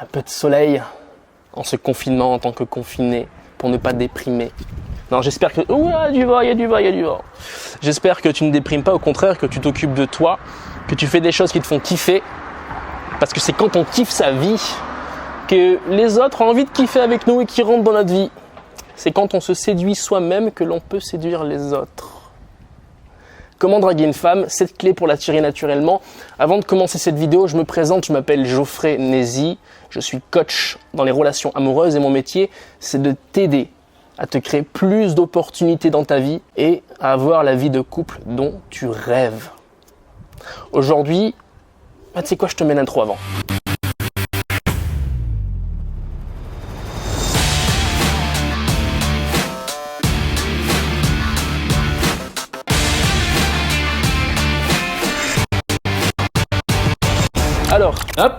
un peu de soleil en ce confinement en tant que confiné pour ne pas déprimer. Non, j'espère que... il y a du vent. J'espère que tu ne déprimes pas, au contraire, que tu t'occupes de toi, que tu fais des choses qui te font kiffer. Parce que c'est quand on kiffe sa vie que les autres ont envie de kiffer avec nous et qui rentrent dans notre vie. C'est quand on se séduit soi-même que l'on peut séduire les autres. Comment draguer une femme? 7 clés pour l'attirer naturellement. Avant de commencer cette vidéo, je me présente, je m'appelle Geoffrey Nézy. Je suis coach dans les relations amoureuses et mon métier, c'est de t'aider à te créer plus d'opportunités dans ta vie et à avoir la vie de couple dont tu rêves. Aujourd'hui, tu sais quoi, je te mets l'intro avant. Alors,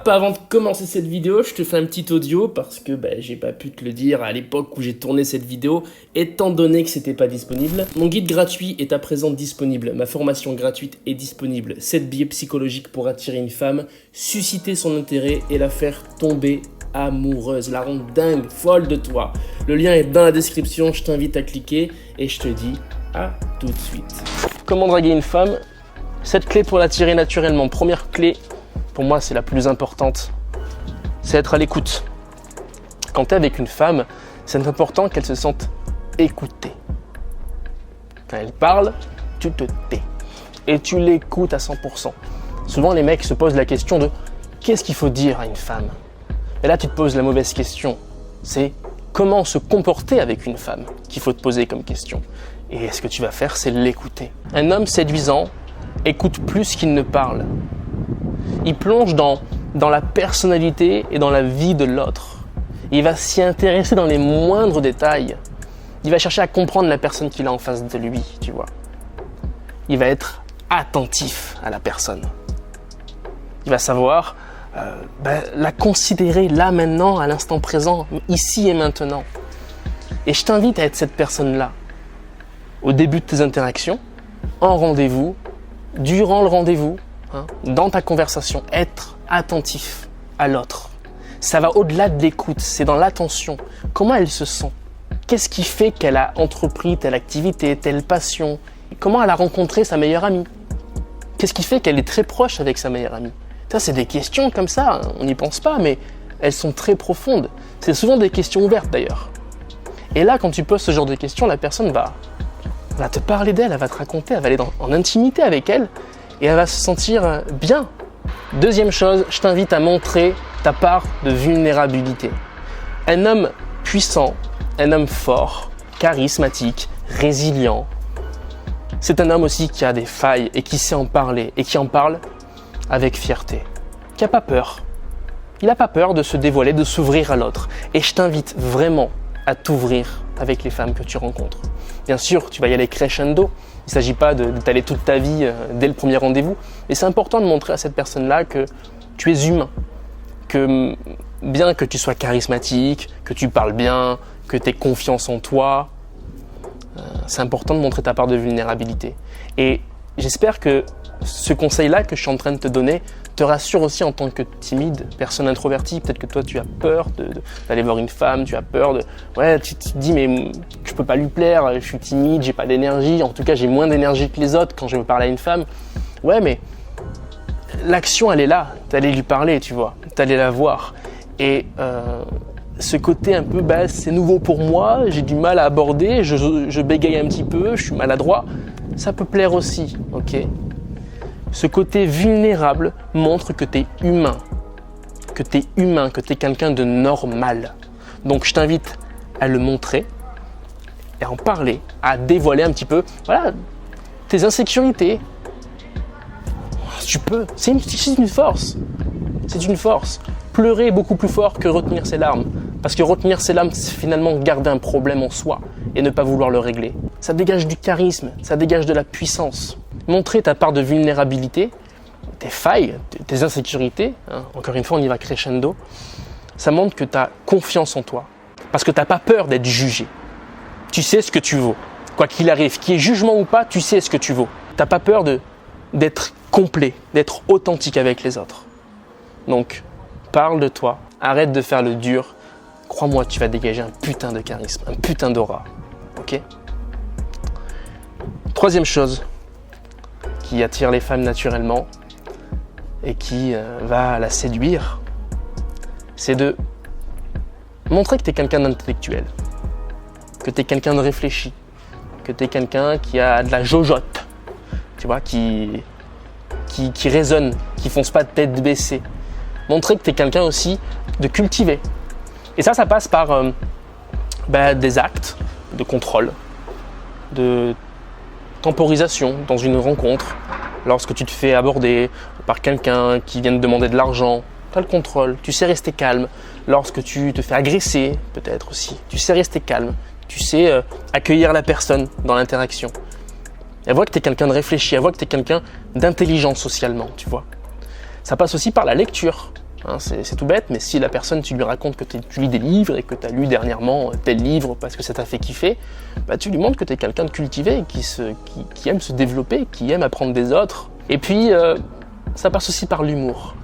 avant de commencer cette vidéo, je te fais un petit audio parce que j'ai pas pu te le dire à l'époque où j'ai tourné cette vidéo, étant donné que c'était pas disponible. Mon guide gratuit est à présent disponible, ma formation gratuite est disponible. 7 biais psychologiques pour attirer une femme, susciter son intérêt et la faire tomber amoureuse, la rendre dingue, folle de toi. Le lien est dans la description, je t'invite à cliquer et je te dis à tout de suite. Comment draguer une femme? 7 clés pour l'attirer naturellement. Première clé, pour moi, c'est la plus importante, c'est être à l'écoute. Quand tu es avec une femme, c'est important qu'elle se sente écoutée. Quand elle parle, tu te tais et tu l'écoutes à 100%. Souvent, les mecs se posent la question de qu'est-ce qu'il faut dire à une femme? Et là, tu te poses la mauvaise question. C'est comment se comporter avec une femme qu'il faut te poser comme question. Et ce que tu vas faire, c'est l'écouter. Un homme séduisant écoute plus qu'il ne parle. Il plonge dans la personnalité et dans la vie de l'autre. Il va s'y intéresser dans les moindres détails. Il va chercher à comprendre la personne qu'il a en face de lui, tu vois. Il va être attentif à la personne. Il va savoir la considérer là, maintenant, à l'instant présent, ici et maintenant. Et je t'invite à être cette personne-là. Au début de tes interactions, en rendez-vous, durant le rendez-vous, dans ta conversation, être attentif à l'autre. Ça va au-delà de l'écoute, c'est dans l'attention. Comment elle se sent? Qu'est-ce qui fait qu'elle a entrepris telle activité, telle passion? Comment elle a rencontré sa meilleure amie? Qu'est-ce qui fait qu'elle est très proche avec sa meilleure amie? Ça, c'est des questions comme ça, on n'y pense pas, mais elles sont très profondes. C'est souvent des questions ouvertes d'ailleurs. Et là, quand tu poses ce genre de questions, la personne va te parler d'elle, elle va te raconter, elle va aller en intimité avec elle, et elle va se sentir bien. Deuxième chose, je t'invite à montrer ta part de vulnérabilité. Un homme puissant, un homme fort, charismatique, résilient, c'est un homme aussi qui a des failles et qui sait en parler et qui en parle avec fierté, qui n'a pas peur. Il n'a pas peur de se dévoiler, de s'ouvrir à l'autre. Et je t'invite vraiment à t'ouvrir avec les femmes que tu rencontres. Bien sûr, tu vas y aller crescendo. Il ne s'agit pas d'étaler toute ta vie dès le premier rendez-vous, mais c'est important de montrer à cette personne-là que tu es humain, que bien que tu sois charismatique, que tu parles bien, que tu aies confiance en toi, c'est important de montrer ta part de vulnérabilité. Et j'espère que ce conseil-là que je suis en train de te donner te rassure aussi en tant que timide, personne introvertie. Peut-être que toi, tu as peur d'aller voir une femme, tu as peur tu te dis mais je peux pas lui plaire, je suis timide, j'ai pas d'énergie. En tout cas, j'ai moins d'énergie que les autres quand je veux parler à une femme. Ouais, mais l'action, elle est là. T'allais lui parler, tu vois. T'allais la voir. Et ce côté un peu, c'est nouveau pour moi, j'ai du mal à aborder, je bégaye un petit peu, je suis maladroit. Ça peut plaire aussi, ok? Ce côté vulnérable montre que tu es humain, que tu es quelqu'un de normal. Donc je t'invite à le montrer et à en parler, à dévoiler un petit peu tes insécurités. Tu peux, c'est une force. C'est une force. Pleurer est beaucoup plus fort que retenir ses larmes. Parce que retenir ses larmes, c'est finalement garder un problème en soi et ne pas vouloir le régler. Ça dégage du charisme, ça dégage de la puissance. Montrer ta part de vulnérabilité, tes failles, tes insécurités, encore une fois on y va crescendo, ça montre que tu as confiance en toi. Parce que tu n'as pas peur d'être jugé. Tu sais ce que tu vaux. Quoi qu'il arrive, qu'il y ait jugement ou pas, tu sais ce que tu vaux. Tu n'as pas peur d'être complet, d'être authentique avec les autres. Donc, parle de toi arrête de faire le dur. Crois-moi, tu vas dégager un putain de charisme, un putain d'aura. Ok ? Troisième chose qui attire les femmes naturellement et qui va la séduire, c'est de montrer que tu es quelqu'un d'intellectuel, que tu es quelqu'un de réfléchi, que tu es quelqu'un qui a de la jojote, tu vois, qui raisonne, qui fonce pas de tête baissée. Montrer que tu es quelqu'un aussi de cultivé. Et ça passe par des actes de contrôle, de temporisation dans une rencontre. Lorsque tu te fais aborder par quelqu'un qui vient te demander de l'argent, tu as le contrôle, tu sais rester calme. Lorsque tu te fais agresser, peut-être aussi, tu sais rester calme, tu sais accueillir la personne dans l'interaction. Elle voit que tu es quelqu'un de réfléchi, elle voit que tu es quelqu'un d'intelligent socialement, tu vois. Ça passe aussi par la lecture. Hein, c'est tout bête, mais si la personne, tu lui racontes que tu lis des livres et que tu as lu dernièrement tel livre parce que ça t'a fait kiffer, tu lui montres que tu es quelqu'un de cultivé, qui aime se développer, qui aime apprendre des autres. Et puis, ça passe aussi par l'humour.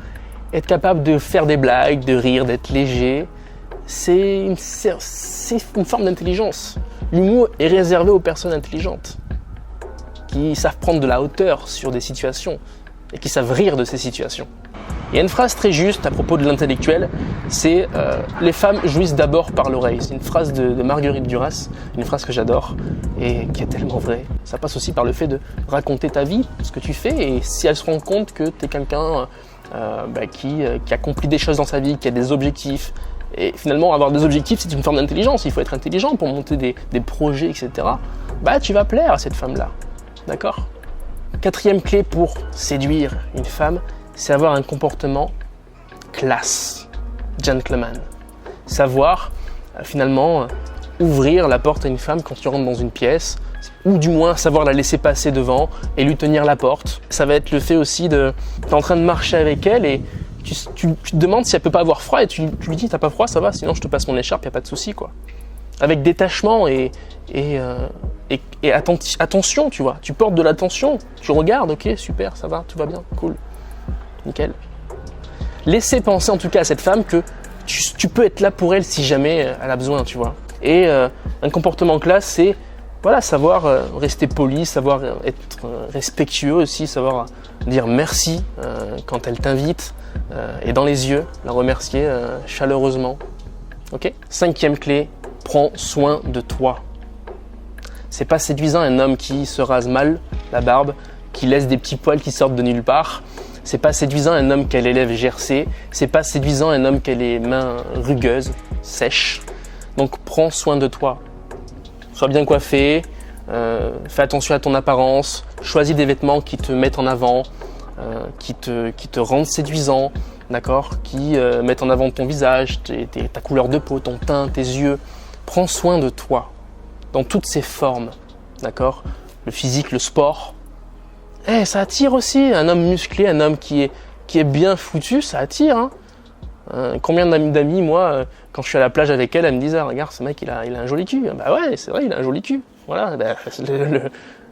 Être capable de faire des blagues, de rire, d'être léger, c'est une forme d'intelligence. L'humour est réservé aux personnes intelligentes, qui savent prendre de la hauteur sur des situations et qui savent rire de ces situations. Il y a une phrase très juste à propos de l'intellectuel, c'est les femmes jouissent d'abord par l'oreille. C'est une phrase de Marguerite Duras, une phrase que j'adore et qui est tellement vraie. Ça passe aussi par le fait de raconter ta vie, ce que tu fais, et si elles se rendent compte que tu es quelqu'un qui accomplit des choses dans sa vie, qui a des objectifs. Et finalement, avoir des objectifs, c'est une forme d'intelligence. Il faut être intelligent pour monter des projets, etc. Tu vas plaire à cette femme-là. D'accord ? Quatrième clé pour séduire une femme, c'est avoir un comportement classe, gentleman. Savoir, finalement, ouvrir la porte à une femme quand tu rentres dans une pièce, ou du moins savoir la laisser passer devant et lui tenir la porte. Ça va être le fait aussi de... T'es en train de marcher avec elle et tu te demandes si elle peut pas avoir froid et tu lui dis « T'as pas froid, ça va, sinon je te passe mon écharpe, y a pas de souci, quoi. » Avec détachement et attention, tu vois. Tu portes de l'attention, tu regardes, ok, super, ça va, tout va bien, cool, nickel. Laissez penser en tout cas à cette femme que tu peux être là pour elle si jamais elle a besoin, tu vois. Et un comportement classe, c'est savoir rester poli, savoir être respectueux aussi, savoir dire merci quand elle t'invite et dans les yeux, la remercier chaleureusement. Ok ? Cinquième clé, prends soin de toi. C'est pas séduisant un homme qui se rase mal la barbe, qui laisse des petits poils qui sortent de nulle part. C'est pas séduisant un homme qui a les lèvres gercées. C'est pas séduisant un homme qui a les mains rugueuses, sèches. Donc prends soin de toi. Sois bien coiffé, fais attention à ton apparence, choisis des vêtements qui te mettent en avant, qui te rendent séduisant, d'accord, qui mettent en avant ton visage, ta couleur de peau, ton teint, tes yeux. Prends soin de toi dans toutes ses formes, d'accord. Le physique, le sport. Ça attire aussi un homme musclé, un homme qui est bien foutu, ça attire. Hein. Combien d'amis, moi, quand je suis à la plage avec elle, elles me disent « Ah, regarde, ce mec, il a un joli cul. » Bah ouais, c'est vrai, il a un joli cul. Voilà,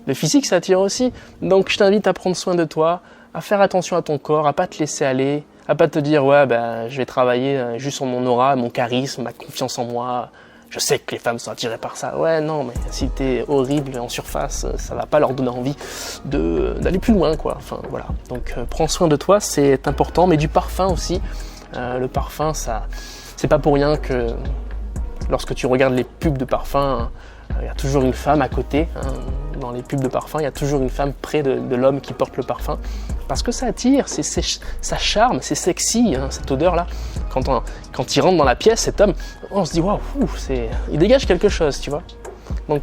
le physique, ça attire aussi. Donc, je t'invite à prendre soin de toi, à faire attention à ton corps, à pas te laisser aller, à pas te dire « Ouais, je vais travailler juste sur mon aura, mon charisme, ma confiance en moi. Je sais que les femmes sont attirées par ça. » Ouais, non, mais si t'es horrible en surface, ça va pas leur donner envie d'aller plus loin, quoi. Enfin, voilà. Donc, prends soin de toi, c'est important, mais du parfum aussi. Le parfum, c'est pas pour rien que lorsque tu regardes les pubs de parfum, il y a toujours une femme à côté. Hein. Dans les pubs de parfum, il y a toujours une femme près de l'homme qui porte le parfum. Parce que ça attire, ça charme, c'est sexy, hein, cette odeur-là. Quand il rentre dans la pièce, cet homme, on se dit waouh, il dégage quelque chose, tu vois. Donc,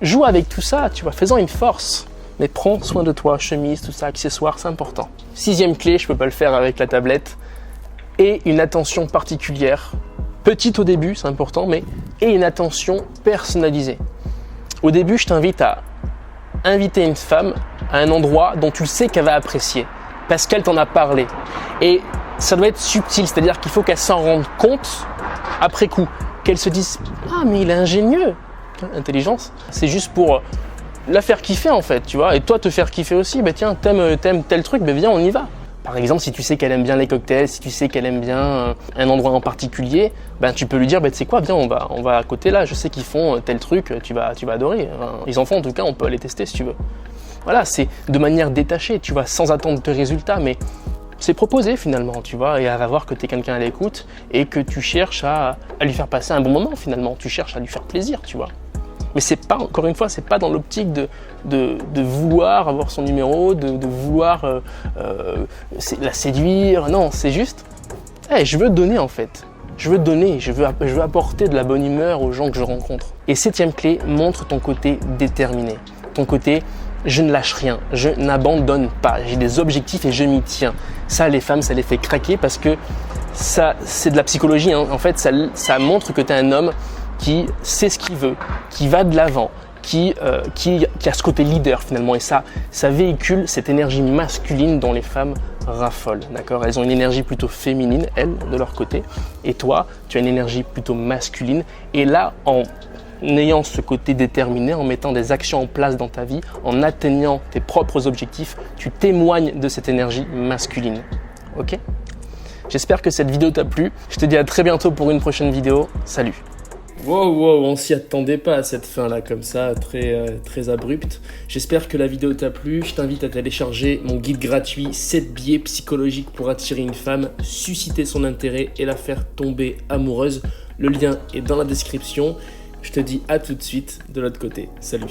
joue avec tout ça, tu vois, fais-en une force. Mais prends soin de toi, chemise, tout ça, accessoires, c'est important. Sixième clé, je peux pas le faire avec la tablette. Et une attention particulière, petite au début, c'est important, et une attention personnalisée. Au début, je t'invite à inviter une femme à un endroit dont tu sais qu'elle va apprécier, parce qu'elle t'en a parlé. Et ça doit être subtil, c'est-à-dire qu'il faut qu'elle s'en rende compte après coup, qu'elle se dise « Ah, mais il est ingénieux !» Intelligence, c'est juste pour la faire kiffer en fait, tu vois, et toi te faire kiffer aussi. Tiens, t'aimes tel truc, viens, on y va. Par exemple, si tu sais qu'elle aime bien les cocktails, si tu sais qu'elle aime bien un endroit en particulier, ben tu peux lui dire, tu sais quoi, viens, on va à côté là, je sais qu'ils font tel truc, tu vas adorer. Enfin, les enfants en tout cas, on peut aller tester si tu veux. Voilà, c'est de manière détachée, tu vois, sans attendre de résultats, mais c'est proposé finalement, tu vois, et elle va voir que tu es quelqu'un à l'écoute et que tu cherches à lui faire passer un bon moment finalement, tu cherches à lui faire plaisir, tu vois. Mais c'est pas, encore une fois, c'est pas dans l'optique de vouloir avoir son numéro, de vouloir la séduire, non, c'est juste, hey, je veux donner en fait. Je veux donner, je veux apporter de la bonne humeur aux gens que je rencontre. Et 7e clé, montre ton côté déterminé, ton côté je ne lâche rien, je n'abandonne pas, j'ai des objectifs et je m'y tiens. Ça, les femmes, ça les fait craquer parce que ça, c'est de la psychologie, hein. En fait, ça montre que tu es un homme qui sait ce qu'il veut, qui va de l'avant, qui a ce côté leader finalement. Et ça véhicule cette énergie masculine dont les femmes raffolent, d'accord? Elles ont une énergie plutôt féminine, elles, de leur côté. Et toi, tu as une énergie plutôt masculine. Et là, en ayant ce côté déterminé, en mettant des actions en place dans ta vie, en atteignant tes propres objectifs, tu témoignes de cette énergie masculine. Ok? J'espère que cette vidéo t'a plu. Je te dis à très bientôt pour une prochaine vidéo. Salut! Wow, on s'y attendait pas à cette fin-là, comme ça, très abrupte. J'espère que la vidéo t'a plu. Je t'invite à télécharger mon guide gratuit 7 biais psychologiques pour attirer une femme, susciter son intérêt et la faire tomber amoureuse. Le lien est dans la description. Je te dis à tout de suite de l'autre côté. Salut!